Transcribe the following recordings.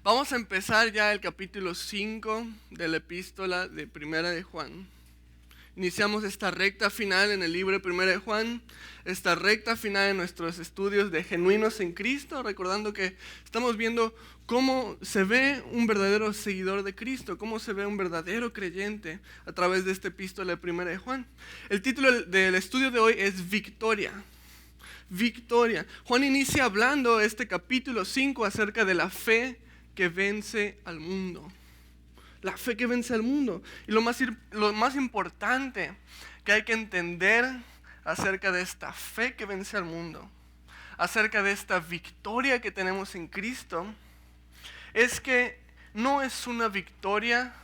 Vamos a empezar ya el capítulo 5 de la epístola de Primera de Juan. Iniciamos esta recta final en el libro de Primera de Juan, esta recta final en nuestros estudios de Genuinos en Cristo, recordando que estamos viendo cómo se ve un verdadero seguidor de Cristo, cómo se ve un verdadero creyente a través de esta epístola de Primera de Juan. El título del estudio de hoy es Victoria. Victoria. Juan inicia hablando este capítulo 5 acerca de la fe que vence al mundo. La fe que vence al mundo. Y lo más importante que hay que entender acerca de esta fe que vence al mundo, acerca de esta victoria que tenemos en Cristo, es que no es una victoria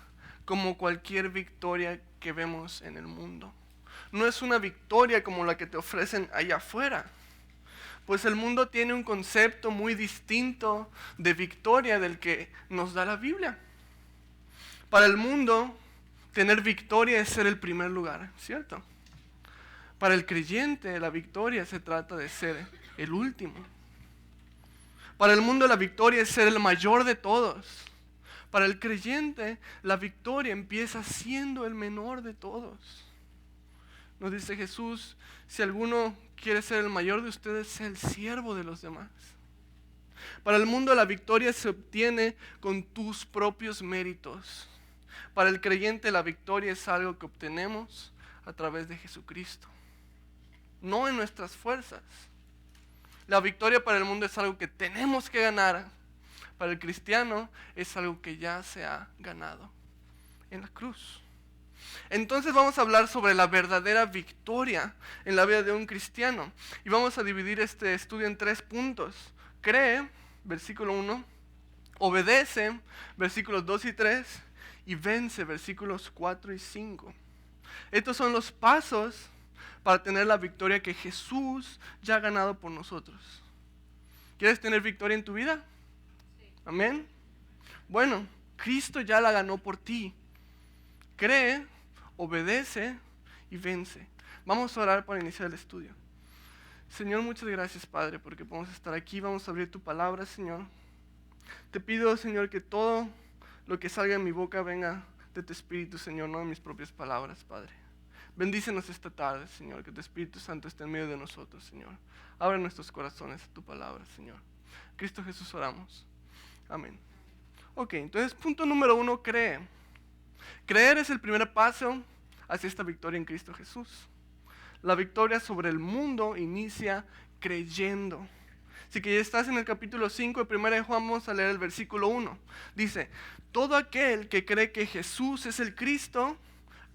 como cualquier victoria que vemos en el mundo. No es una victoria como la que te ofrecen allá afuera. Pues el mundo tiene un concepto muy distinto de victoria del que nos da la Biblia. Para el mundo, tener victoria es ser el primer lugar, ¿cierto? Para el creyente, la victoria se trata de ser el último. Para el mundo, la victoria es ser el mayor de todos. Para el creyente, la victoria empieza siendo el menor de todos. Nos dice Jesús, si alguno quiere ser el mayor de ustedes, sea el siervo de los demás. Para el mundo la victoria se obtiene con tus propios méritos. Para el creyente la victoria es algo que obtenemos a través de Jesucristo, no en nuestras fuerzas. La victoria para el mundo es algo que tenemos que ganar. Para el cristiano es algo que ya se ha ganado en la cruz. Entonces vamos a hablar sobre la verdadera victoria en la vida de un cristiano. Y vamos a dividir este estudio en 3 puntos. Cree, versículo 1. Obedece, versículos 2 y 3. Y vence, versículos 4 y 5. Estos son los pasos para tener la victoria que Jesús ya ha ganado por nosotros. ¿Quieres tener victoria en tu vida? Sí. Amén. Bueno, Cristo ya la ganó por ti. Cree, obedece y vence. Vamos a orar para iniciar el estudio. Señor, muchas gracias, Padre, porque podemos estar aquí. Vamos a abrir tu palabra, Señor. Te pido, Señor, que todo lo que salga de mi boca venga de tu Espíritu, Señor, no de mis propias palabras, Padre. Bendícenos esta tarde, Señor, que tu Espíritu Santo esté en medio de nosotros, Señor. Abre nuestros corazones a tu palabra, Señor. Cristo Jesús oramos. Amén. Ok, entonces punto número 1, cree. Creer es el primer paso hacia esta victoria en Cristo Jesús. La victoria sobre el mundo inicia creyendo. Así que ya estás en el capítulo 5 de 1 de Juan, vamos a leer el versículo 1. Dice, todo aquel que cree que Jesús es el Cristo,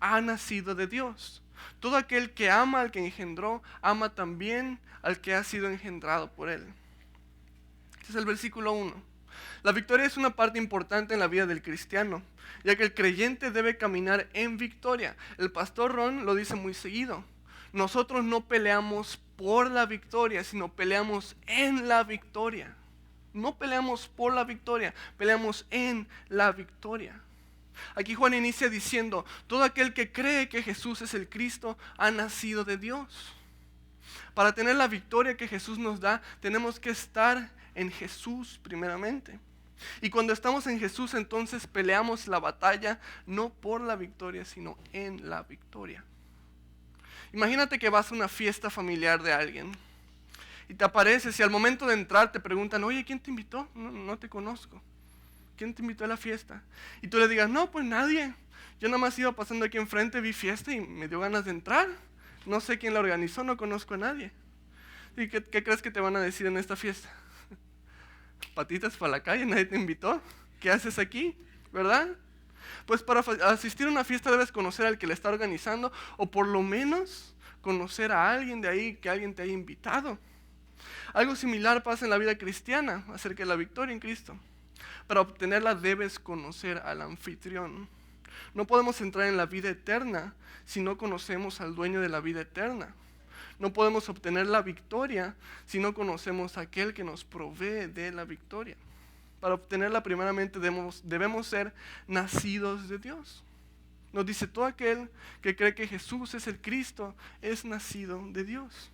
ha nacido de Dios. Todo aquel que ama al que engendró, ama también al que ha sido engendrado por él. Este es el versículo 1. La victoria es una parte importante en la vida del cristiano, ya que el creyente debe caminar en victoria. El pastor Ron lo dice muy seguido. Nosotros no peleamos por la victoria, sino peleamos en la victoria. No peleamos por la victoria, peleamos en la victoria. Aquí Juan inicia diciendo, todo aquel que cree que Jesús es el Cristo ha nacido de Dios. Para tener la victoria que Jesús nos da, tenemos que estar en Jesús primeramente. Y cuando estamos en Jesús, entonces peleamos la batalla no por la victoria, sino en la victoria. Imagínate que vas a una fiesta familiar de alguien y te apareces y al momento de entrar te preguntan, oye, ¿quién te invitó? No te conozco. ¿Quién te invitó a la fiesta? Y tú le digas, no, pues nadie. Yo nada más iba pasando aquí enfrente, vi fiesta y me dio ganas de entrar. No sé quién la organizó, no conozco a nadie. ¿Y qué crees que te van a decir en esta fiesta? Patitas para la calle, nadie te invitó. ¿Qué haces aquí? ¿Verdad? Pues para asistir a una fiesta debes conocer al que la está organizando o por lo menos conocer a alguien de ahí, que alguien te haya invitado. Algo similar pasa en la vida cristiana acerca de la victoria en Cristo. Para obtenerla debes conocer al anfitrión. No podemos entrar en la vida eterna si no conocemos al dueño de la vida eterna. No podemos obtener la victoria si no conocemos a aquel que nos provee de la victoria. Para obtenerla primeramente debemos ser nacidos de Dios. Nos dice, todo aquel que cree que Jesús es el Cristo es nacido de Dios.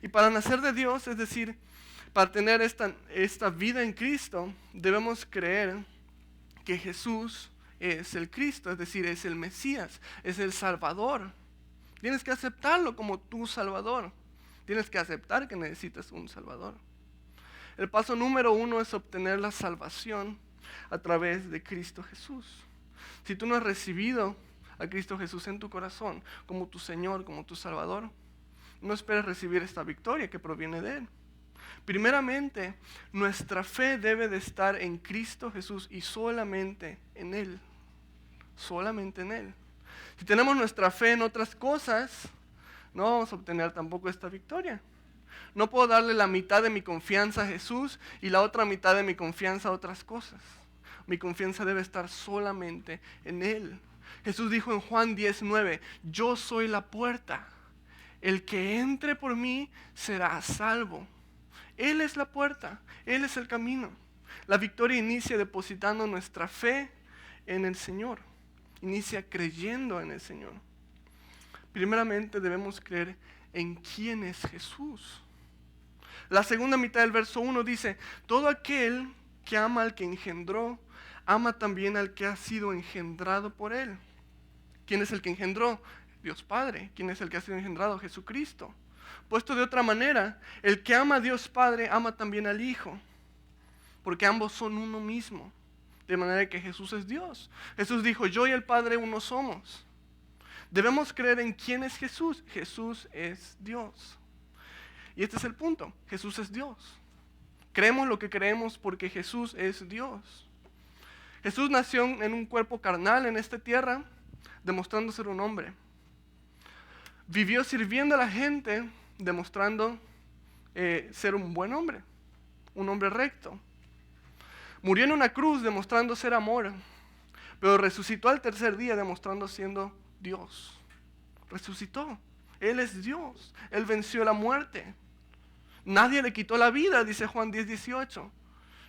Y para nacer de Dios, es decir, Para tener esta vida en Cristo, debemos creer que Jesús es el Cristo, es decir, es el Mesías, es el Salvador. Tienes que aceptarlo como tu Salvador. Tienes que aceptar que necesitas un Salvador. El paso número 1 es obtener la salvación a través de Cristo Jesús. Si tú no has recibido a Cristo Jesús en tu corazón como tu Señor, como tu Salvador, no esperes recibir esta victoria que proviene de Él. Primeramente, nuestra fe debe de estar en Cristo Jesús y solamente en Él. Solamente en Él. Si tenemos nuestra fe en otras cosas, no vamos a obtener tampoco esta victoria. No puedo darle la mitad de mi confianza a Jesús y la otra mitad de mi confianza a otras cosas. Mi confianza debe estar solamente en Él. Jesús dijo en Juan 10:9, yo soy la puerta. El que entre por mí será salvo. Él es la puerta, Él es el camino. La victoria inicia depositando nuestra fe en el Señor. Inicia creyendo en el Señor. Primeramente debemos creer en quién es Jesús. La segunda mitad del verso 1 dice, todo aquel que ama al que engendró, ama también al que ha sido engendrado por Él. ¿Quién es el que engendró? Dios Padre. ¿Quién es el que ha sido engendrado? Jesucristo. Puesto de otra manera, el que ama a Dios Padre, ama también al Hijo. Porque ambos son uno mismo. De manera que Jesús es Dios. Jesús dijo, yo y el Padre uno somos. Debemos creer en quién es Jesús. Jesús es Dios. Y este es el punto. Jesús es Dios. Creemos lo que creemos porque Jesús es Dios. Jesús nació en un cuerpo carnal en esta tierra, demostrando ser un hombre. Vivió sirviendo a la gente, demostrando ser un buen hombre, un hombre recto. Murió en una cruz demostrando ser amor, pero resucitó al tercer día demostrando siendo Dios. Resucitó. Él es Dios. Él venció la muerte. Nadie le quitó la vida, dice Juan 10:18.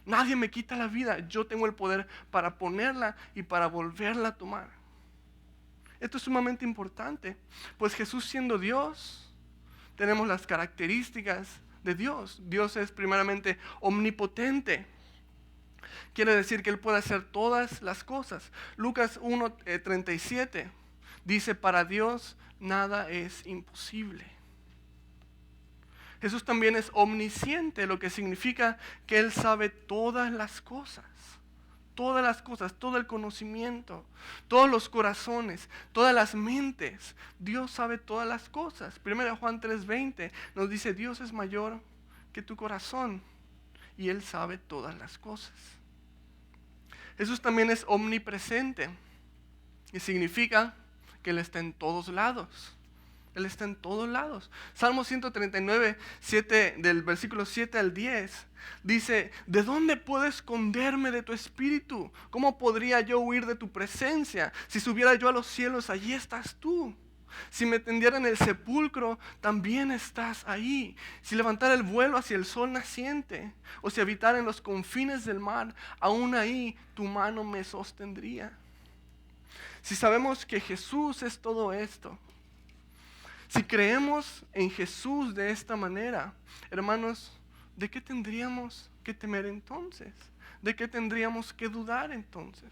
Nadie me quita la vida. Yo tengo el poder para ponerla y para volverla a tomar. Esto es sumamente importante, pues Jesús siendo Dios, tenemos las características de Dios. Dios es primeramente omnipotente. Quiere decir que Él puede hacer todas las cosas. Lucas 1:37 dice, para Dios nada es imposible. Jesús también es omnisciente, lo que significa que Él sabe todas las cosas. Todas las cosas, todo el conocimiento, todos los corazones, todas las mentes. Dios sabe todas las cosas. 1 Juan 3:20 nos dice, Dios es mayor que tu corazón y Él sabe todas las cosas. Jesús también es omnipresente y significa que Él está en todos lados. Él está en todos lados. Salmo 139, del versículo 7 al 10, dice, ¿de dónde puedo esconderme de tu espíritu? ¿Cómo podría yo huir de tu presencia? Si subiera yo a los cielos, allí estás tú. Si me tendiera en el sepulcro, también estás ahí. Si levantara el vuelo hacia el sol naciente, o si habitara en los confines del mar, aún ahí tu mano me sostendría. Si sabemos que Jesús es todo esto, si creemos en Jesús de esta manera, hermanos, ¿de qué tendríamos que temer entonces? ¿De qué tendríamos que dudar entonces?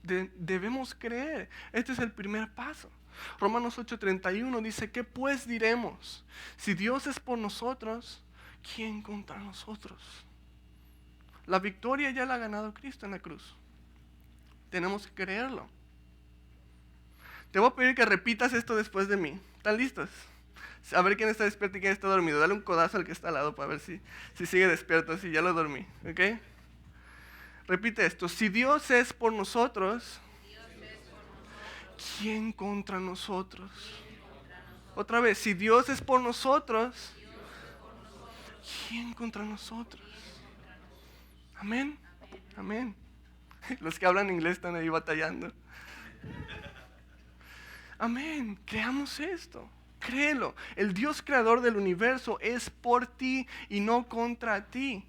Debemos creer. Este es el primer paso. Romanos 8:31 dice, ¿qué pues diremos? Si Dios es por nosotros, ¿quién contra nosotros? La victoria ya la ha ganado Cristo en la cruz. Tenemos que creerlo. Te voy a pedir que repitas esto después de mí. ¿Están listos? A ver quién está despierto y quién está dormido. Dale un codazo al que está al lado para ver si sigue despierto. Si ya lo dormí. ¿Ok? Repite esto. Si Dios es por nosotros, ¿quién contra nosotros? Otra vez. Si Dios es por nosotros, ¿quién contra nosotros? Amén. Amén. Los que hablan inglés están ahí batallando. Amén, creamos esto, créelo. El Dios creador del universo es por ti y no contra ti.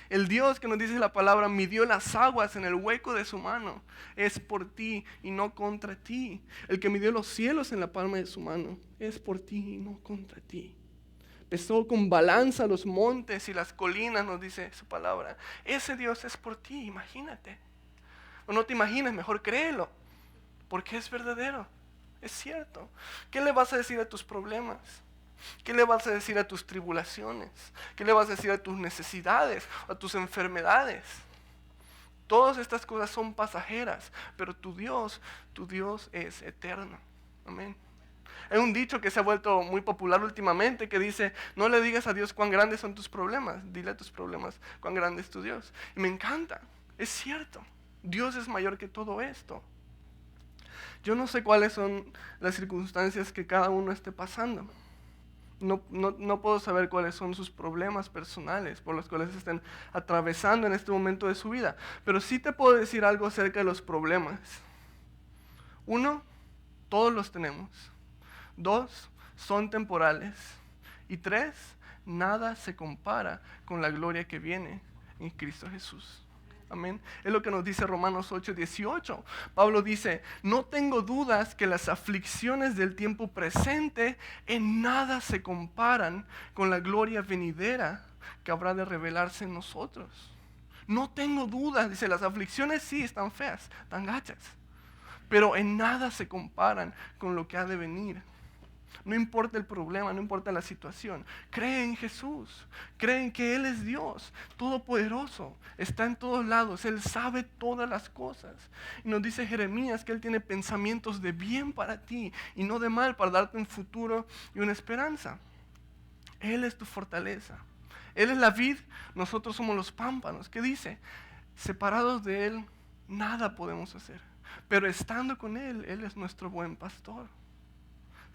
El Dios que nos dice la palabra midió las aguas en el hueco de su mano. Es por ti y no contra ti. El que midió los cielos en la palma de su mano es por ti y no contra ti. pesó con balanza los montes y las colinas, nos dice su palabra. Ese Dios es por ti, imagínate. O no te imagines, mejor créelo, porque es verdadero, es cierto. ¿Qué le vas a decir a tus problemas? ¿Qué le vas a decir a tus tribulaciones? ¿Qué le vas a decir a tus necesidades, a tus enfermedades? Todas estas cosas son pasajeras, pero tu Dios es eterno. Amén. Hay un dicho que se ha vuelto muy popular últimamente que dice, no le digas a Dios cuán grandes son tus problemas, dile a tus problemas cuán grande es tu Dios. Y me encanta, es cierto, Dios es mayor que todo esto. Yo no sé cuáles son las circunstancias que cada uno esté pasando. No puedo saber cuáles son sus problemas personales por los cuales estén atravesando en este momento de su vida. Pero sí te puedo decir algo acerca de los problemas. 1, todos los tenemos. 2, son temporales. Y 3, nada se compara con la gloria que viene en Cristo Jesús. Amén. Es lo que nos dice Romanos 8:18. Pablo dice, no tengo dudas que las aflicciones del tiempo presente en nada se comparan con la gloria venidera que habrá de revelarse en nosotros. No tengo dudas, dice, las aflicciones sí están feas, están gachas, pero en nada se comparan con lo que ha de venir. No importa el problema, no importa la situación. Cree en Jesús. Cree en que Él es Dios, todopoderoso. Está en todos lados. Él sabe todas las cosas. Y nos dice Jeremías que Él tiene pensamientos de bien para ti y no de mal, para darte un futuro y una esperanza. Él es tu fortaleza. Él es la vid, nosotros somos los pámpanos. ¿Qué dice? Separados de Él, nada podemos hacer. Pero estando con Él, Él es nuestro buen pastor.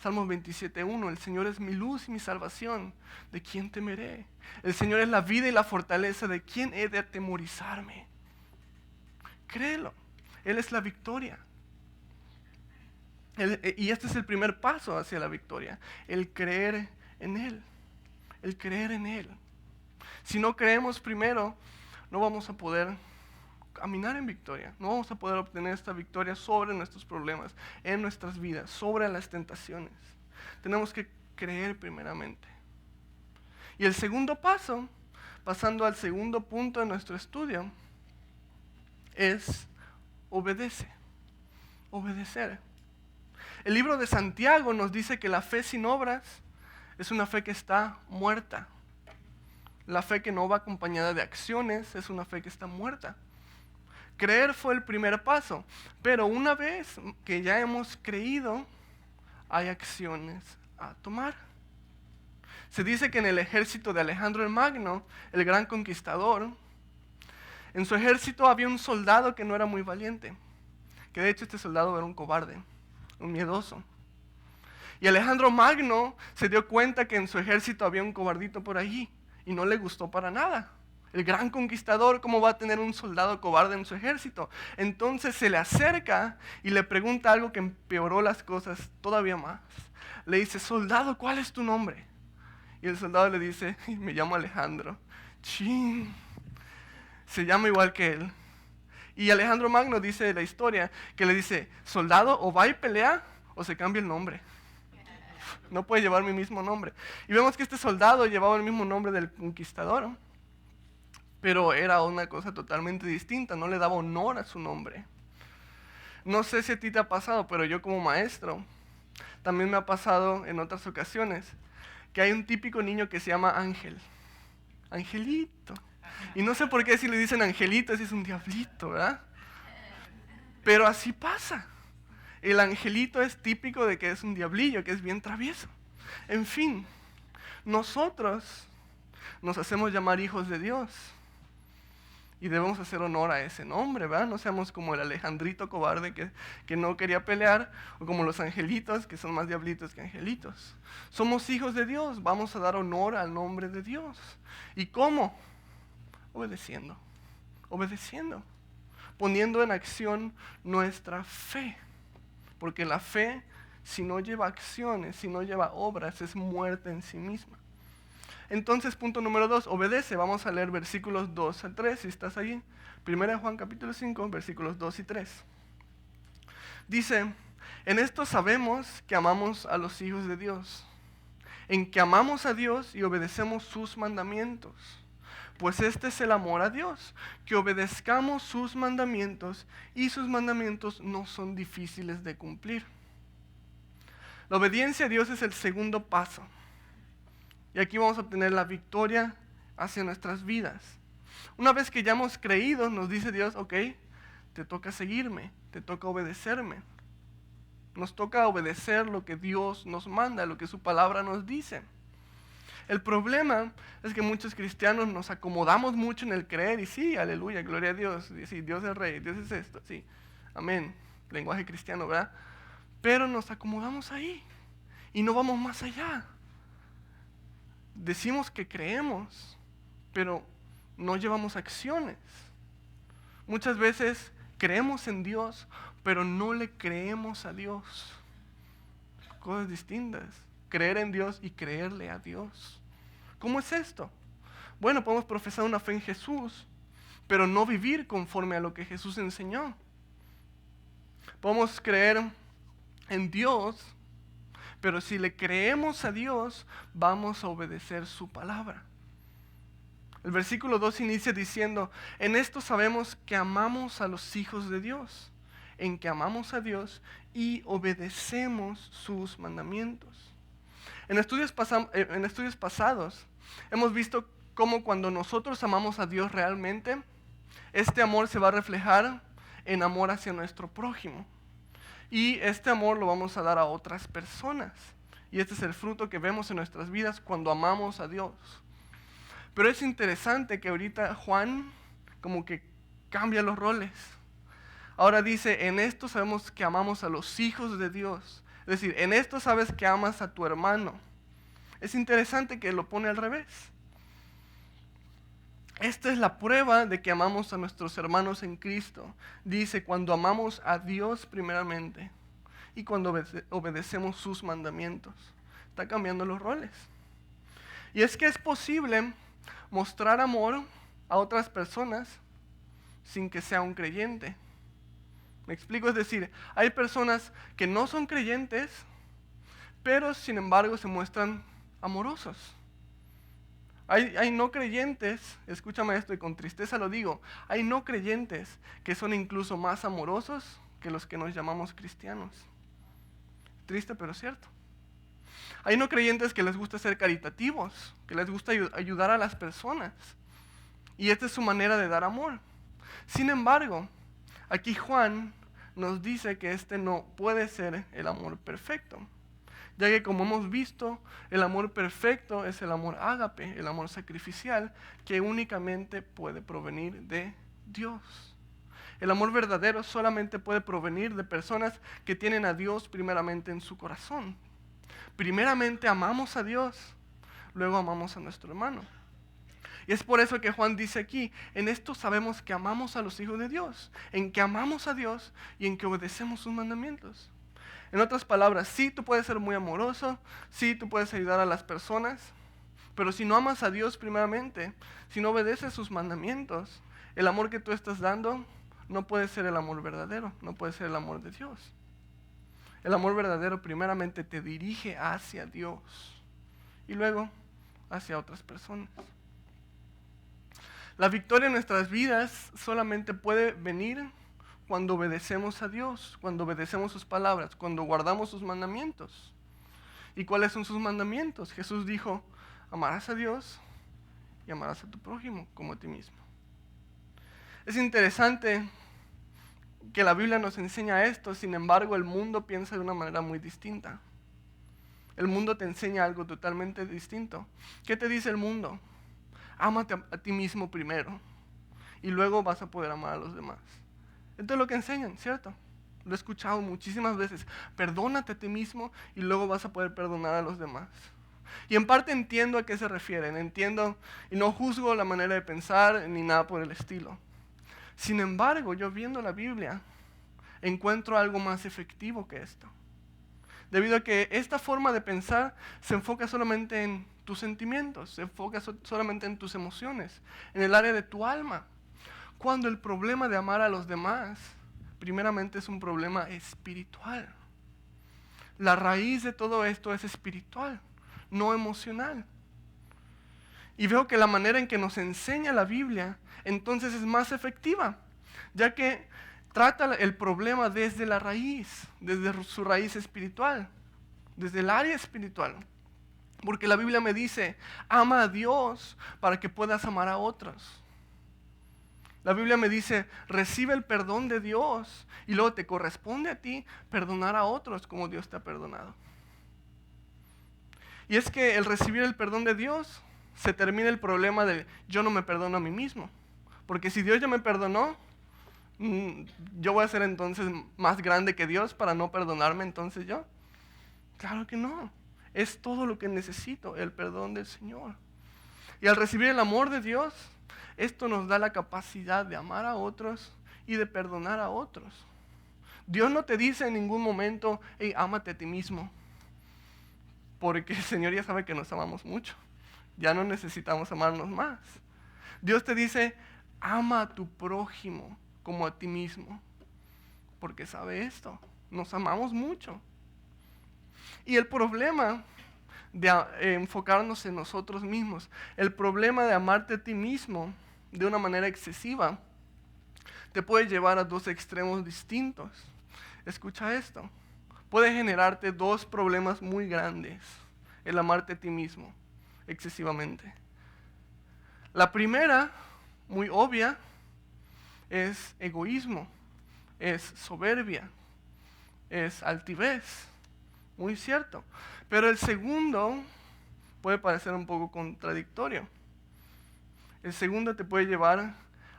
Salmos 27:1, el Señor es mi luz y mi salvación, ¿de quién temeré? El Señor es la vida y la fortaleza, ¿de quién he de atemorizarme? Créelo, Él es la victoria. Y este es el primer paso hacia la victoria, el creer en Él, el creer en Él. Si no creemos primero, no vamos a poder caminar en victoria. No vamos a poder obtener esta victoria sobre nuestros problemas, en nuestras vidas, sobre las tentaciones. Tenemos que creer primeramente. Y el segundo paso, pasando al segundo punto de nuestro estudio, es obedece. Obedecer. El libro de Santiago nos dice que la fe sin obras es una fe que está muerta. La fe que no va acompañada de acciones es una fe que está muerta. Creer fue el primer paso, pero una vez que ya hemos creído, hay acciones a tomar. Se dice que en el ejército de Alejandro el Magno, el gran conquistador, en su ejército había un soldado que no era muy valiente, que de hecho este soldado era un cobarde, un miedoso. Y Alejandro Magno se dio cuenta que en su ejército había un cobardito por allí y no le gustó para nada. El gran conquistador, ¿cómo va a tener un soldado cobarde en su ejército? Entonces se le acerca y le pregunta algo que empeoró las cosas todavía más. Le dice, soldado, ¿cuál es tu nombre? Y el soldado le dice, me llamo Alejandro. Chin, se llama igual que él. Y Alejandro Magno dice de la historia que le dice, soldado, o va y pelea o se cambia el nombre. No puede llevar mi mismo nombre. Y vemos que este soldado llevaba el mismo nombre del conquistador, pero era una cosa totalmente distinta, no le daba honor a su nombre. No sé si a ti te ha pasado, pero yo como maestro, también me ha pasado en otras ocasiones, que hay un típico niño que se llama Ángel. Angelito. Y no sé por qué si le dicen Angelito, si es un diablito, ¿verdad? Pero así pasa. El angelito es típico de que es un diablillo, que es bien travieso. En fin, nosotros nos hacemos llamar hijos de Dios. Y debemos hacer honor a ese nombre, ¿verdad? No seamos como el Alejandrito cobarde que no quería pelear, o como los angelitos, que son más diablitos que angelitos. Somos hijos de Dios, vamos a dar honor al nombre de Dios. ¿Y cómo? Obedeciendo, poniendo en acción nuestra fe. Porque la fe, si no lleva acciones, si no lleva obras, es muerta en sí misma. Entonces, punto número 2, obedece. Vamos a leer versículos 2 al 3, si estás allí. 1 Juan capítulo 5, versículos 2 y 3. Dice, en esto sabemos que amamos a los hijos de Dios, en que amamos a Dios y obedecemos sus mandamientos. Pues este es el amor a Dios, que obedezcamos sus mandamientos, y sus mandamientos no son difíciles de cumplir. La obediencia a Dios es el segundo paso. Y aquí vamos a obtener la victoria hacia nuestras vidas. Una vez que ya hemos creído, nos dice Dios, ok, te toca seguirme, te toca obedecerme. Nos toca obedecer lo que Dios nos manda, lo que su palabra nos dice. El problema es que muchos cristianos nos acomodamos mucho en el creer y sí, aleluya, gloria a Dios, sí, Dios es rey, Dios es esto, sí, amén, lenguaje cristiano, ¿verdad? Pero nos acomodamos ahí y no vamos más allá. Decimos que creemos, pero no llevamos acciones. Muchas veces creemos en Dios, pero no le creemos a Dios. Cosas distintas. Creer en Dios y creerle a Dios. ¿Cómo es esto? Bueno, podemos profesar una fe en Jesús, pero no vivir conforme a lo que Jesús enseñó. Podemos creer en Dios, pero si le creemos a Dios, vamos a obedecer su palabra. El versículo 2 inicia diciendo, en esto sabemos que amamos a los hijos de Dios, en que amamos a Dios y obedecemos sus mandamientos. En estudios pasados hemos visto cómo cuando nosotros amamos a Dios realmente, este amor se va a reflejar en amor hacia nuestro prójimo. Y este amor lo vamos a dar a otras personas. Y este es el fruto que vemos en nuestras vidas cuando amamos a Dios. Pero es interesante que ahorita Juan como que cambia los roles. Ahora dice, en esto sabemos que amamos a los hijos de Dios. Es decir, en esto sabes que amas a tu hermano. Es interesante que lo pone al revés. Esta es la prueba de que amamos a nuestros hermanos en Cristo. Dice, cuando amamos a Dios primeramente y cuando obedecemos sus mandamientos. Está cambiando los roles. Y es que es posible mostrar amor a otras personas sin que sea un creyente. Me explico, es decir, hay personas que no son creyentes, pero sin embargo se muestran amorosos. Hay no creyentes, escúchame esto y con tristeza lo digo, hay no creyentes que son incluso más amorosos que los que nos llamamos cristianos. Triste pero cierto. Hay no creyentes que les gusta ser caritativos, que les gusta ayudar a las personas. Y esta es su manera de dar amor. Sin embargo, aquí Juan nos dice que este no puede ser el amor perfecto. Ya que como hemos visto, el amor perfecto es el amor ágape, el amor sacrificial, que únicamente puede provenir de Dios. El amor verdadero solamente puede provenir de personas que tienen a Dios primeramente en su corazón. Primeramente amamos a Dios, luego amamos a nuestro hermano. Y es por eso que Juan dice aquí, en esto sabemos que amamos a los hijos de Dios, en que amamos a Dios y en que obedecemos sus mandamientos. En otras palabras, sí, tú puedes ser muy amoroso, sí, tú puedes ayudar a las personas, pero si no amas a Dios primeramente, si no obedeces sus mandamientos, el amor que tú estás dando no puede ser el amor verdadero, no puede ser el amor de Dios. El amor verdadero primeramente te dirige hacia Dios y luego hacia otras personas. La victoria en nuestras vidas solamente puede venir cuando obedecemos a Dios, cuando obedecemos sus palabras, cuando guardamos sus mandamientos. ¿Y cuáles son sus mandamientos? Jesús dijo, amarás a Dios y amarás a tu prójimo como a ti mismo. Es interesante que la Biblia nos enseña esto, sin embargo el mundo piensa de una manera muy distinta. El mundo te enseña algo totalmente distinto. ¿Qué te dice el mundo? Ámate a ti mismo primero y luego vas a poder amar a los demás. Esto es lo que enseñan, ¿cierto? Lo he escuchado muchísimas veces. Perdónate a ti mismo y luego vas a poder perdonar a los demás. Y en parte entiendo a qué se refieren, entiendo y no juzgo la manera de pensar ni nada por el estilo. Sin embargo, yo viendo la Biblia, encuentro algo más efectivo que esto. Debido a que esta forma de pensar se enfoca solamente en tus sentimientos, se enfoca solamente en tus emociones, en el área de tu alma. Cuando el problema de amar a los demás, primeramente es un problema espiritual. La raíz de todo esto es espiritual. no emocional. Y veo que la manera en que nos enseña la Biblia entonces es más efectiva, ya que trata el problema desde la raíz, desde su raíz espiritual, desde el área espiritual. Porque la Biblia me dice, ama a Dios para que puedas amar a otros. La Biblia me dice, recibe el perdón de Dios y luego te corresponde a ti perdonar a otros como Dios te ha perdonado. Y es que el recibir el perdón de Dios, se termina el problema de yo no me perdono a mí mismo. Porque si Dios ya me perdonó, yo voy a ser entonces más grande que Dios para no perdonarme entonces yo. Claro que no. Es todo lo que necesito, el perdón del Señor. Y al recibir el amor de Dios, esto nos da la capacidad de amar a otros y de perdonar a otros. Dios no te dice en ningún momento, hey, ámate a ti mismo. Porque el Señor ya sabe que nos amamos mucho. Ya no necesitamos amarnos más. Dios te dice, ama a tu prójimo como a ti mismo. Porque sabe esto, nos amamos mucho. Y el problema de enfocarnos en nosotros mismos, el problema de amarte a ti mismo de una manera excesiva, te puede llevar a dos extremos distintos. Escucha esto. Puede generarte dos problemas muy grandes, el amarte a ti mismo excesivamente. La primera, muy obvia, es egoísmo, es soberbia, es altivez, muy cierto. Pero el segundo puede parecer un poco contradictorio. El segundo te puede llevar a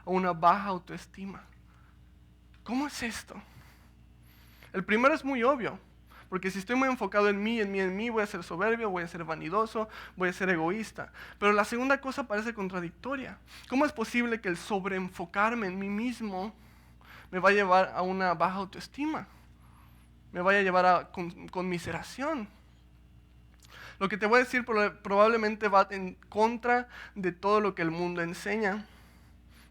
una baja autoestima. ¿Cómo es esto? El primero es muy obvio, porque si estoy muy enfocado en mí, voy a ser soberbio, voy a ser vanidoso, voy a ser egoísta. Pero la segunda cosa parece contradictoria. ¿Cómo es posible que el sobreenfocarme en mí mismo me va a llevar a una baja autoestima? Me vaya a llevar a conmiseración. Lo que te voy a decir probablemente va en contra de todo lo que el mundo enseña.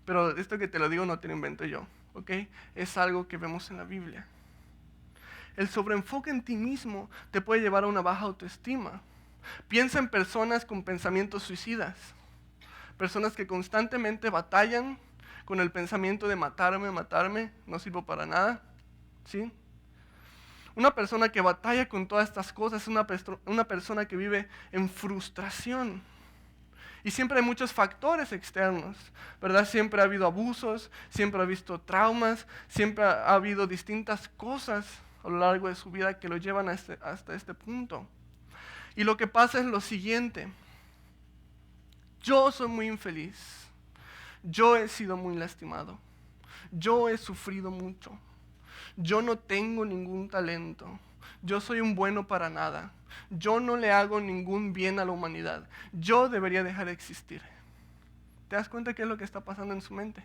Pero esto que te lo digo no te lo invento yo, ¿ok? Es algo que vemos en la Biblia. El sobreenfoque en ti mismo te puede llevar a una baja autoestima. Piensa en personas con pensamientos suicidas. Personas que constantemente batallan con el pensamiento de matarme, no sirvo para nada, ¿sí? Una persona que batalla con todas estas cosas es una persona que vive en frustración. Y siempre hay muchos factores externos, ¿verdad? Siempre ha habido abusos, siempre ha habido traumas, siempre ha habido distintas cosas a lo largo de su vida que lo llevan hasta este punto. Y lo que pasa es lo siguiente. Yo soy muy infeliz. Yo he sido muy lastimado. Yo he sufrido mucho. Yo no tengo ningún talento. Yo soy un bueno para nada. Yo no le hago ningún bien a la humanidad. Yo debería dejar de existir. ¿Te das cuenta qué es lo que está pasando en su mente?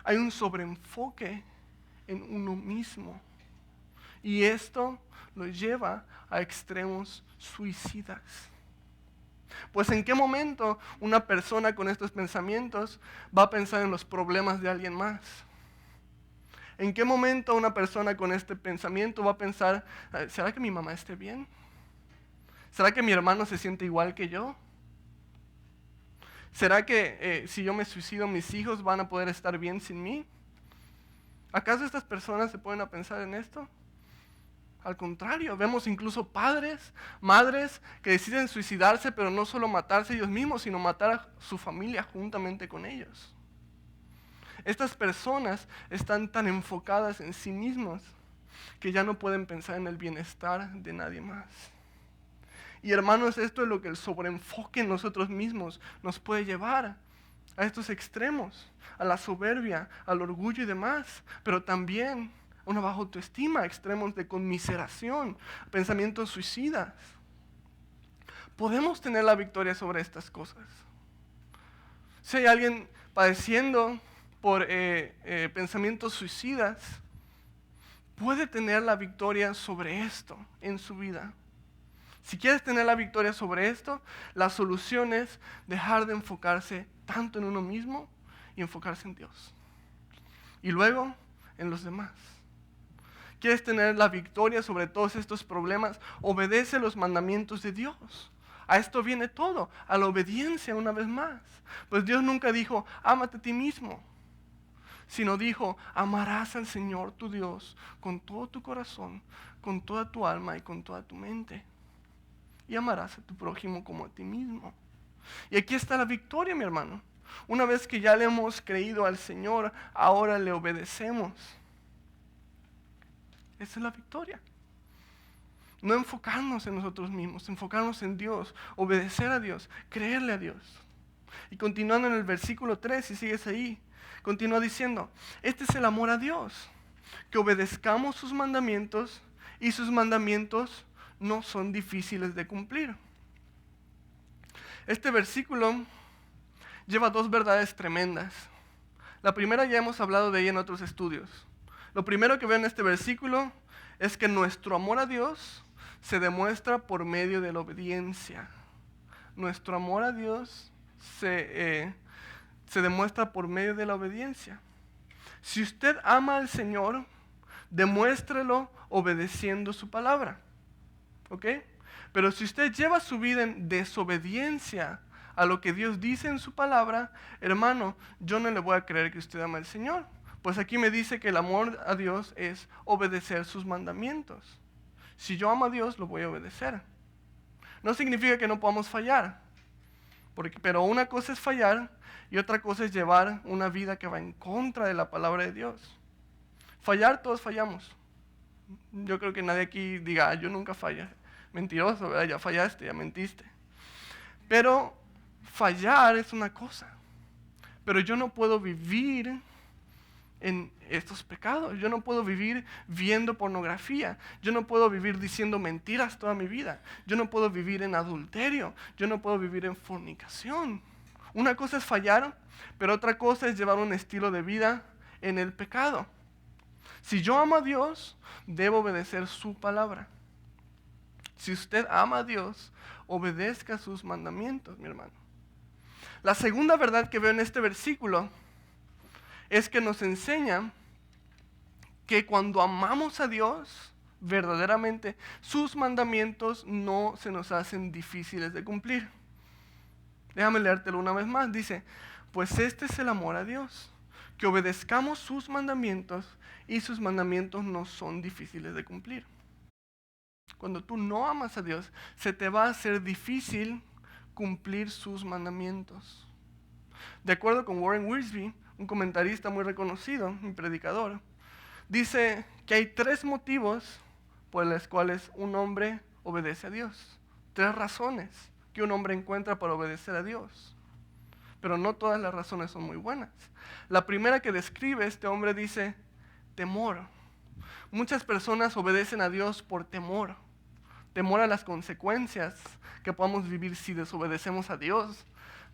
Hay un sobreenfoque en uno mismo. Y esto lo lleva a extremos suicidas. Pues ¿en qué momento una persona con estos pensamientos va a pensar en los problemas de alguien más? ¿En qué momento una persona con este pensamiento va a pensar, ¿será que mi mamá esté bien? ¿Será que mi hermano se siente igual que yo? ¿Será que si yo me suicido mis hijos van a poder estar bien sin mí? ¿Acaso estas personas se ponen a pensar en esto? Al contrario, vemos incluso padres, madres que deciden suicidarse, pero no solo matarse ellos mismos, sino matar a su familia juntamente con ellos. Estas personas están tan enfocadas en sí mismas que ya no pueden pensar en el bienestar de nadie más. Y hermanos, esto es lo que el sobreenfoque en nosotros mismos nos puede llevar a estos extremos, a la soberbia, al orgullo y demás, pero también a una baja autoestima, extremos de conmiseración, pensamientos suicidas. Podemos tener la victoria sobre estas cosas. Si hay alguien padeciendo por pensamientos suicidas, puede tener la victoria sobre esto en su vida. Si quieres tener la victoria sobre esto, la solución es dejar de enfocarse tanto en uno mismo y enfocarse en Dios. Y luego en los demás. ¿Quieres tener la victoria sobre todos estos problemas? Obedece los mandamientos de Dios. A esto viene todo, a la obediencia una vez más. Pues Dios nunca dijo, ámate a ti mismo, sino dijo, amarás al Señor tu Dios con todo tu corazón, con toda tu alma y con toda tu mente. Y amarás a tu prójimo como a ti mismo. Y aquí está la victoria, mi hermano. Una vez que ya le hemos creído al Señor, ahora le obedecemos. Esa es la victoria. No enfocarnos en nosotros mismos, enfocarnos en Dios, obedecer a Dios, creerle a Dios. Y continuando en el versículo 3, si sigues ahí, continúa diciendo, este es el amor a Dios, que obedezcamos sus mandamientos, y sus mandamientos no son difíciles de cumplir. Este versículo lleva dos verdades tremendas. La primera ya hemos hablado de ella en otros estudios. Lo primero que veo en este versículo es que nuestro amor a Dios se demuestra por medio de la obediencia. Nuestro amor a Dios se demuestra por medio de la obediencia. Si usted ama al Señor, demuéstrelo obedeciendo su palabra. ¿Ok? Pero si usted lleva su vida en desobediencia a lo que Dios dice en su palabra, hermano, yo no le voy a creer que usted ama al Señor. Pues aquí me dice que el amor a Dios es obedecer sus mandamientos. Si yo amo a Dios, lo voy a obedecer. No significa que no podamos fallar, pero una cosa es fallar y otra cosa es llevar una vida que va en contra de la palabra de Dios. Fallar, todos fallamos. Yo creo que nadie aquí diga, yo nunca fallo. Mentiroso, ¿verdad? Ya fallaste, ya mentiste. Pero fallar es una cosa. Pero yo no puedo vivir en estos pecados. Yo no puedo vivir viendo pornografía. Yo no puedo vivir diciendo mentiras toda mi vida. Yo no puedo vivir en adulterio. Yo no puedo vivir en fornicación. Una cosa es fallar, pero otra cosa es llevar un estilo de vida en el pecado. Si yo amo a Dios, debo obedecer su palabra. Si usted ama a Dios, obedezca sus mandamientos, mi hermano. La segunda verdad que veo en este versículo es que nos enseña que cuando amamos a Dios, verdaderamente, sus mandamientos no se nos hacen difíciles de cumplir. Déjame leértelo una vez más. Dice, pues este es el amor a Dios, que obedezcamos sus mandamientos y sus mandamientos no son difíciles de cumplir. Cuando tú no amas a Dios, se te va a hacer difícil cumplir sus mandamientos. De acuerdo con Warren Wiersbe, un comentarista muy reconocido, un predicador, dice que hay 3 motivos por los cuales un hombre obedece a Dios. 3 razones que un hombre encuentra para obedecer a Dios. Pero no todas las razones son muy buenas. La primera que describe este hombre dice, temor. Muchas personas obedecen a Dios por temor. Temor a las consecuencias que podamos vivir si desobedecemos a Dios.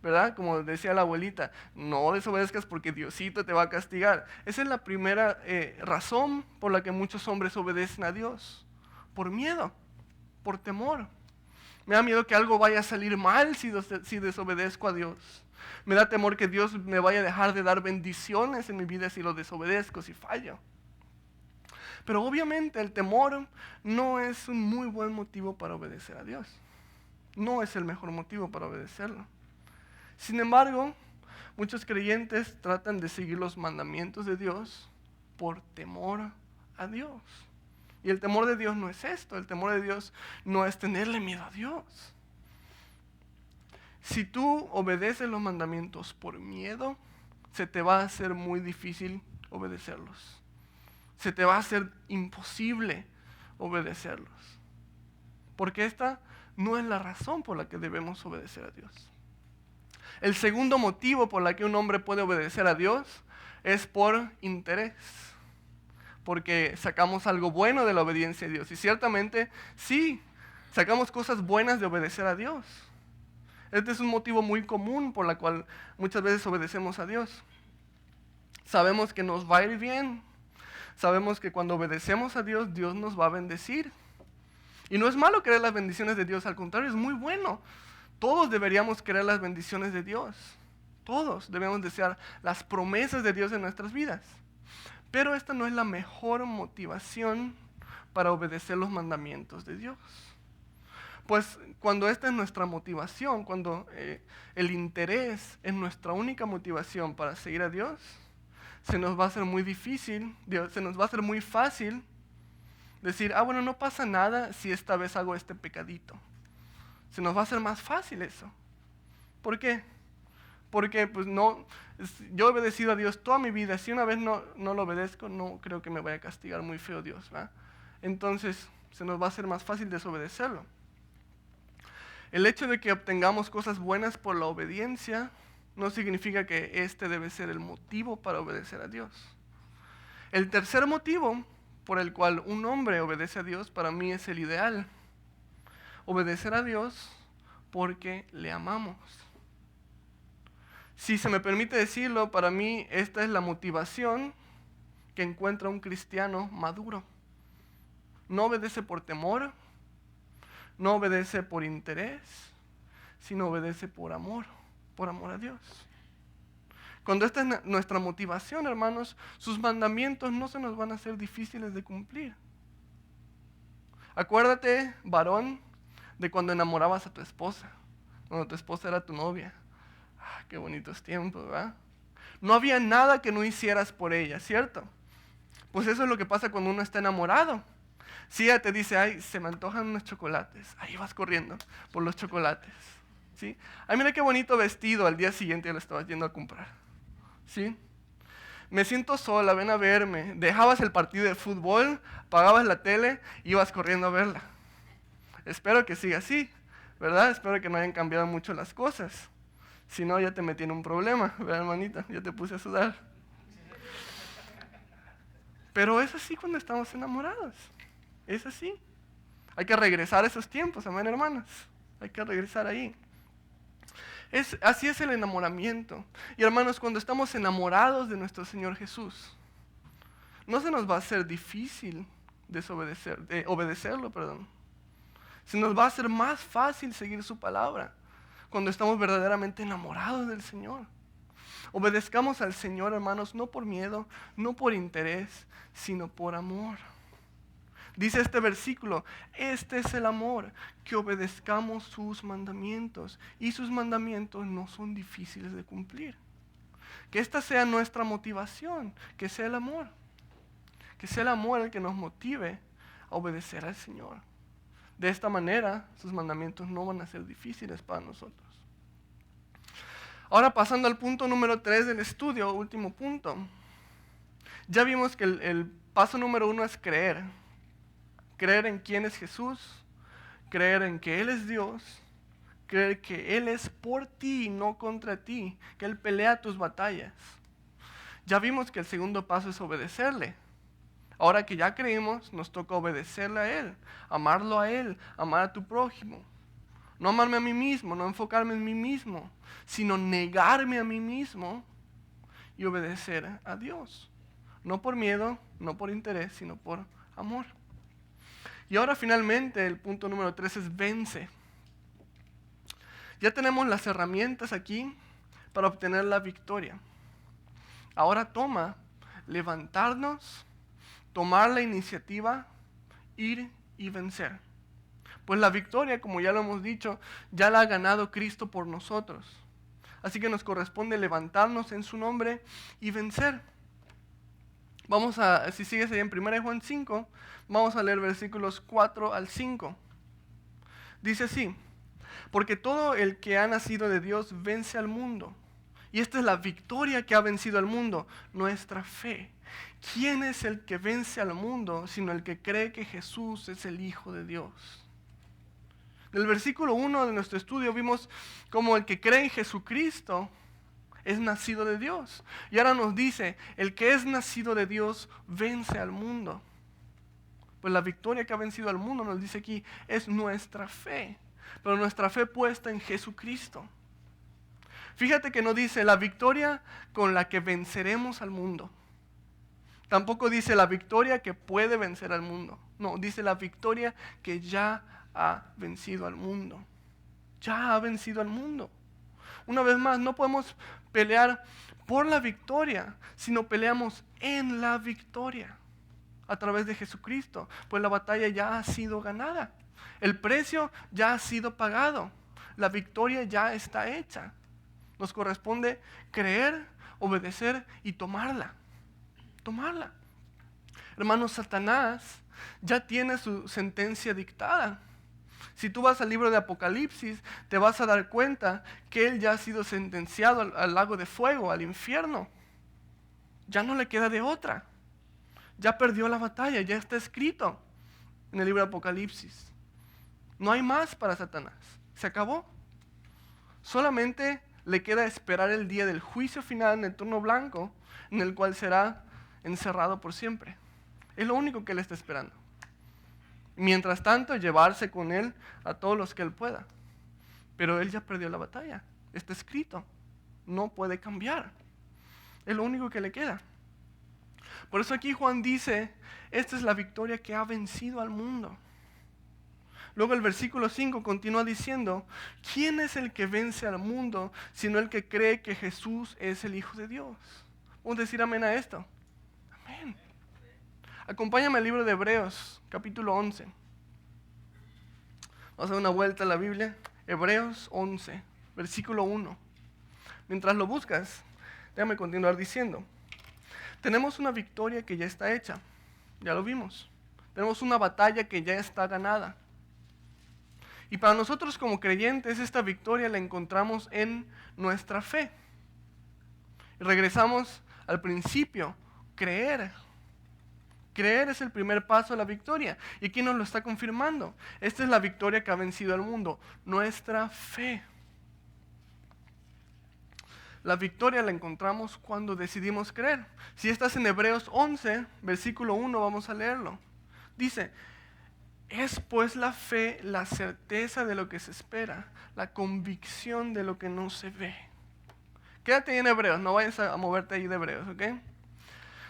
¿Verdad? Como decía la abuelita, no desobedezcas porque Diosito te va a castigar. Esa es la primera razón por la que muchos hombres obedecen a Dios. Por miedo, por temor. Me da miedo que algo vaya a salir mal si desobedezco a Dios. Me da temor que Dios me vaya a dejar de dar bendiciones en mi vida si lo desobedezco, si fallo. Pero obviamente el temor no es un muy buen motivo para obedecer a Dios. No es el mejor motivo para obedecerlo. Sin embargo, muchos creyentes tratan de seguir los mandamientos de Dios por temor a Dios. Y el temor de Dios no es esto. El temor de Dios no es tenerle miedo a Dios. Si tú obedeces los mandamientos por miedo, se te va a hacer muy difícil obedecerlos. Se te va a hacer imposible obedecerlos. Porque esta no es la razón por la que debemos obedecer a Dios. El segundo motivo por la que un hombre puede obedecer a Dios es por interés. Porque sacamos algo bueno de la obediencia a Dios. Y ciertamente, sí, sacamos cosas buenas de obedecer a Dios. Este es un motivo muy común por la cual muchas veces obedecemos a Dios. Sabemos que nos va a ir bien. Sabemos que cuando obedecemos a Dios, Dios nos va a bendecir. Y no es malo querer las bendiciones de Dios, al contrario, es muy bueno. Todos deberíamos querer las bendiciones de Dios. Todos debemos desear las promesas de Dios en nuestras vidas. Pero esta no es la mejor motivación para obedecer los mandamientos de Dios. Pues cuando esta es nuestra motivación, cuando el interés es nuestra única motivación para seguir a Dios, se nos va a hacer muy difícil, se nos va a hacer muy fácil decir, bueno, no pasa nada si esta vez hago este pecadito. Se nos va a hacer más fácil eso. ¿Por qué? Porque pues yo he obedecido a Dios toda mi vida. Si una vez no lo obedezco, no creo que me vaya a castigar muy feo Dios, ¿verdad? Entonces se nos va a hacer más fácil desobedecerlo. El hecho de que obtengamos cosas buenas por la obediencia no significa que este debe ser el motivo para obedecer a Dios. El tercer motivo por el cual un hombre obedece a Dios para mí es el ideal. Obedecer a Dios porque le amamos. Si se me permite decirlo, para mí esta es la motivación que encuentra un cristiano maduro. No obedece por temor, no obedece por interés, sino obedece por amor a Dios. Cuando esta es nuestra motivación, hermanos, sus mandamientos no se nos van a hacer difíciles de cumplir. Acuérdate, varón, de cuando enamorabas a tu esposa, cuando tu esposa era tu novia. Qué bonitos tiempos, ¿verdad? No había nada que no hicieras por ella, ¿cierto? Pues eso es lo que pasa cuando uno está enamorado. Si ella te dice, se me antojan unos chocolates, ahí vas corriendo por los chocolates, ¿sí? Mira qué bonito vestido, al día siguiente ya lo estabas yendo a comprar, ¿sí? Me siento sola, ven a verme. Dejabas el partido de fútbol, apagabas la tele, ibas corriendo a verla. Espero que siga así, ¿verdad? Espero que no hayan cambiado mucho las cosas. Si no, ya te metí en un problema, ¿verdad, hermanita? Ya te puse a sudar. Pero es así cuando estamos enamorados. Es así. Hay que regresar a esos tiempos, amén, hermanas. Hay que regresar ahí. Así es el enamoramiento. Y hermanos, cuando estamos enamorados de nuestro Señor Jesús, no se nos va a hacer difícil obedecerlo. Se nos va a hacer más fácil seguir su palabra cuando estamos verdaderamente enamorados del Señor. Obedezcamos al Señor, hermanos, no por miedo, no por interés, sino por amor. Dice este versículo, este es el amor, que obedezcamos sus mandamientos. Y sus mandamientos no son difíciles de cumplir. Que esta sea nuestra motivación, que sea el amor. Que sea el amor el que nos motive a obedecer al Señor. De esta manera, sus mandamientos no van a ser difíciles para nosotros. Ahora pasando al punto número 3 del estudio, último punto. Ya vimos que el paso número 1 es creer. Creer en quién es Jesús, creer en que Él es Dios, creer que Él es por ti y no contra ti, que Él pelea tus batallas. Ya vimos que el segundo paso es obedecerle. Ahora que ya creímos, nos toca obedecerle a Él, amarlo a Él, amar a tu prójimo. No amarme a mí mismo, no enfocarme en mí mismo, sino negarme a mí mismo y obedecer a Dios. No por miedo, no por interés, sino por amor. Y ahora finalmente el punto número 3 es vence. Ya tenemos las herramientas aquí para obtener la victoria. Ahora toma levantarnos, tomar la iniciativa, ir y vencer. Pues la victoria, como ya lo hemos dicho, ya la ha ganado Cristo por nosotros. Así que nos corresponde levantarnos en su nombre y vencer. Si sigues ahí en 1 Juan 5, vamos a leer versículos 4 al 5. Dice así, porque todo el que ha nacido de Dios vence al mundo. Y esta es la victoria que ha vencido al mundo, nuestra fe. ¿Quién es el que vence al mundo sino el que cree que Jesús es el Hijo de Dios? Del versículo 1 de nuestro estudio vimos como el que cree en Jesucristo es nacido de Dios. Y ahora nos dice, el que es nacido de Dios vence al mundo. Pues la victoria que ha vencido al mundo, nos dice aquí, es nuestra fe. Pero nuestra fe puesta en Jesucristo. Fíjate que no dice la victoria con la que venceremos al mundo. Tampoco dice la victoria que puede vencer al mundo. No, dice la victoria que ya ha vencido al mundo. Ya ha vencido al mundo. Una vez más, no podemos pelear por la victoria, sino peleamos en la victoria a través de Jesucristo, pues la batalla ya ha sido ganada. El precio ya ha sido pagado. La victoria ya está hecha. Nos corresponde creer, obedecer y tomarla. Tomarla. Hermanos, Satanás ya tiene su sentencia dictada. Si tú vas al libro de Apocalipsis, te vas a dar cuenta que él ya ha sido sentenciado al lago de fuego, al infierno. Ya no le queda de otra. Ya perdió la batalla, ya está escrito en el libro de Apocalipsis. No hay más para Satanás. Se acabó. Solamente le queda esperar el día del juicio final en el turno blanco, en el cual será encerrado por siempre. Es lo único que él está esperando. Mientras tanto, llevarse con él a todos los que él pueda. Pero él ya perdió la batalla. Está escrito. No puede cambiar. Es lo único que le queda. Por eso aquí Juan dice, esta es la victoria que ha vencido al mundo. Luego el versículo 5 continúa diciendo, ¿quién es el que vence al mundo sino el que cree que Jesús es el Hijo de Dios? ¿Vamos a decir amén a esto? Amén. Acompáñame al libro de Hebreos, capítulo 11. Vamos a dar una vuelta a la Biblia. Hebreos 11, versículo 1. Mientras lo buscas, déjame continuar diciendo. Tenemos una victoria que ya está hecha. Ya lo vimos. Tenemos una batalla que ya está ganada. Y para nosotros como creyentes, esta victoria la encontramos en nuestra fe. Y regresamos al principio, creer. Creer es el primer paso a la victoria. ¿Y quién nos lo está confirmando? Esta es la victoria que ha vencido al mundo, nuestra fe. La victoria la encontramos cuando decidimos creer. Si estás en Hebreos 11, versículo 1, vamos a leerlo. Dice, es pues la fe la certeza de lo que se espera, la convicción de lo que no se ve. Quédate ahí en Hebreos, no vayas a moverte ahí de Hebreos, ¿ok?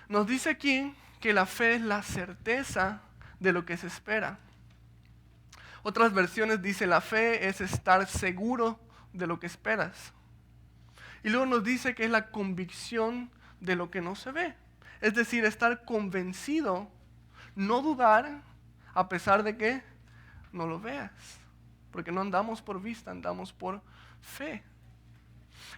Nos dice aquí que la fe es la certeza de lo que se espera. Otras versiones dice la fe es estar seguro de lo que esperas. Y luego nos dice que es la convicción de lo que no se ve. Es decir, estar convencido, no dudar, a pesar de que no lo veas. Porque no andamos por vista, andamos por fe.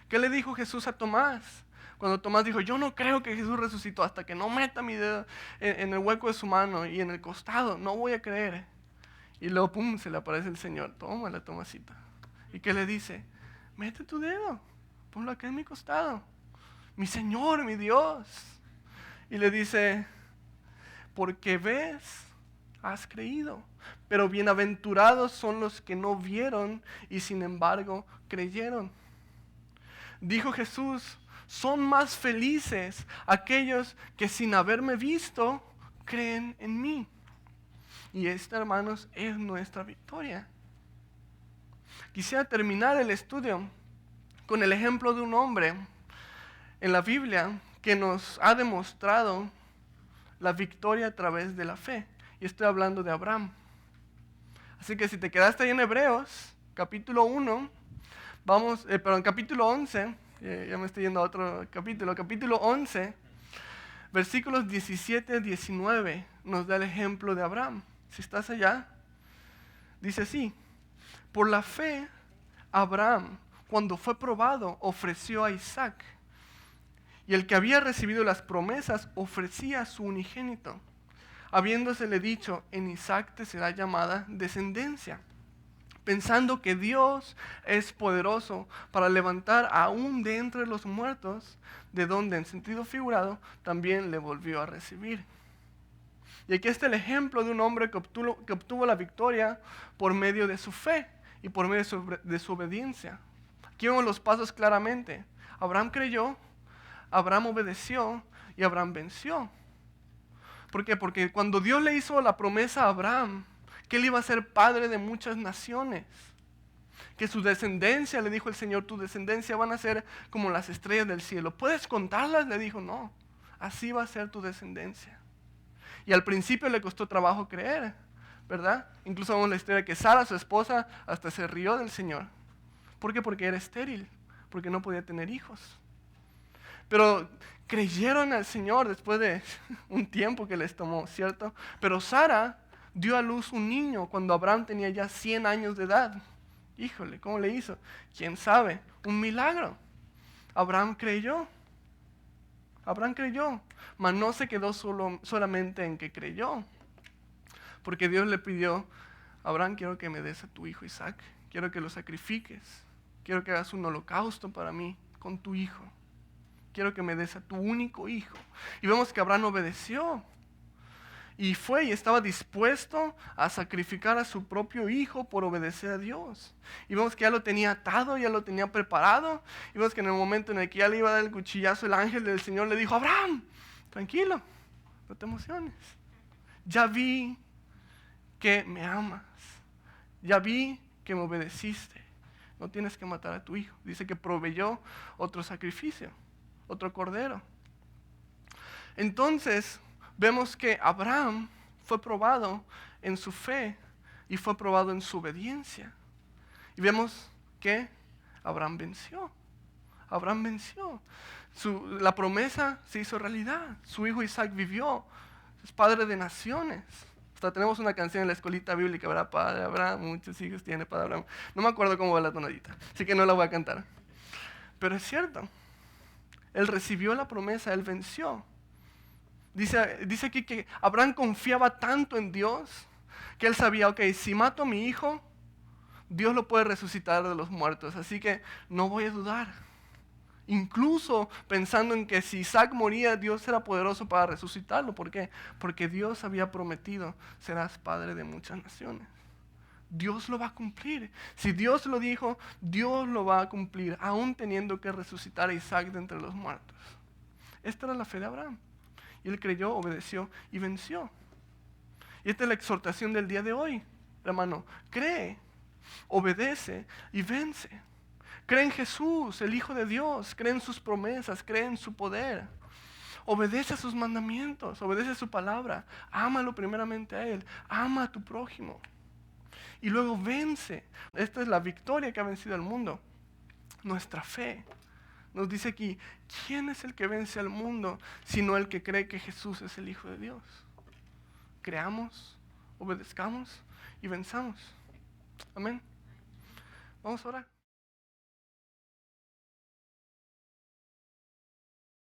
¿Qué le dijo Jesús a Tomás? Cuando Tomás dijo, yo no creo que Jesús resucitó hasta que no meta mi dedo en el hueco de su mano y en el costado, no voy a creer. Y luego, pum, se le aparece el Señor. Tómala, Tomasita. ¿Y qué le dice? Mete tu dedo, ponlo acá en mi costado. Mi Señor, mi Dios. Y le dice, porque ves, has creído. Pero bienaventurados son los que no vieron y sin embargo creyeron. Dijo Jesús, son más felices aquellos que sin haberme visto creen en mí. Y esta, hermanos, es nuestra victoria. Quisiera terminar el estudio con el ejemplo de un hombre en la Biblia que nos ha demostrado la victoria a través de la fe. Y estoy hablando de Abraham. Así que si te quedaste ahí en Hebreos, capítulo 1, capítulo 11, ya me estoy yendo a otro capítulo, capítulo 11, versículos 17 a 19, nos da el ejemplo de Abraham. Si estás allá, dice así, por la fe, Abraham, cuando fue probado, ofreció a Isaac. Y el que había recibido las promesas ofrecía a su unigénito, habiéndosele dicho, en Isaac te será llamada descendencia, pensando que Dios es poderoso para levantar aún de entre los muertos, de donde en sentido figurado también le volvió a recibir. Y aquí está el ejemplo de un hombre que obtuvo la victoria por medio de su fe y por medio de su obediencia. Aquí vemos los pasos claramente. Abraham creyó, Abraham obedeció y Abraham venció. ¿Por qué? Porque cuando Dios le hizo la promesa a Abraham, que él iba a ser padre de muchas naciones, que su descendencia, le dijo el Señor, tu descendencia van a ser como las estrellas del cielo. ¿Puedes contarlas? Le dijo, no, así va a ser tu descendencia. Y al principio le costó trabajo creer, ¿verdad? Incluso vemos la historia de que Sara, su esposa, hasta se rió del Señor. ¿Por qué? Porque era estéril, porque no podía tener hijos. Pero creyeron al Señor después de un tiempo que les tomó, ¿cierto? Pero Sara dio a luz un niño cuando Abraham tenía ya 100 años de edad. Híjole, ¿cómo le hizo? ¿Quién sabe? Un milagro. Abraham creyó. Abraham creyó, mas no se quedó solamente en que creyó. Porque Dios le pidió, Abraham, quiero que me des a tu hijo Isaac. Quiero que lo sacrifiques. Quiero que hagas un holocausto para mí con tu hijo. Quiero que me des a tu único hijo. Y vemos que Abraham obedeció. Y fue y estaba dispuesto a sacrificar a su propio hijo por obedecer a Dios. Y vemos que ya lo tenía atado, ya lo tenía preparado. Y vemos que en el momento en el que ya le iba a dar el cuchillazo, el ángel del Señor le dijo, Abraham, tranquilo, no te emociones. Ya vi que me amas. Ya vi que me obedeciste. No tienes que matar a tu hijo. Dice que proveyó otro sacrificio, otro cordero. Entonces, vemos que Abraham fue probado en su fe y fue probado en su obediencia. Y vemos que Abraham venció. Abraham venció. La promesa se hizo realidad. Su hijo Isaac vivió. Es padre de naciones. Hasta tenemos una canción en la escuelita bíblica, ¿verdad? Padre Abraham, muchos hijos tiene Padre Abraham. No me acuerdo cómo va la tonadita, así que no la voy a cantar. Pero es cierto. Él recibió la promesa, él venció. Dice aquí que Abraham confiaba tanto en Dios que él sabía, ok, si mato a mi hijo, Dios lo puede resucitar de los muertos, así que no voy a dudar. Incluso pensando en que si Isaac moría, Dios era poderoso para resucitarlo. ¿Por qué? Porque Dios había prometido, serás padre de muchas naciones. Dios lo va a cumplir. Si Dios lo dijo, Dios lo va a cumplir, aún teniendo que resucitar a Isaac de entre los muertos. Esta era la fe de Abraham. Y él creyó, obedeció y venció. Y esta es la exhortación del día de hoy, hermano. Cree, obedece y vence. Cree en Jesús, el Hijo de Dios. Cree en sus promesas, cree en su poder. Obedece a sus mandamientos, obedece a su palabra. Ámalo primeramente a Él. Ama a tu prójimo. Y luego vence. Esta es la victoria que ha vencido al mundo. Nuestra fe. Nos dice aquí, ¿quién es el que vence al mundo sino el que cree que Jesús es el Hijo de Dios? Creamos, obedezcamos y venzamos. Amén. Vamos a orar.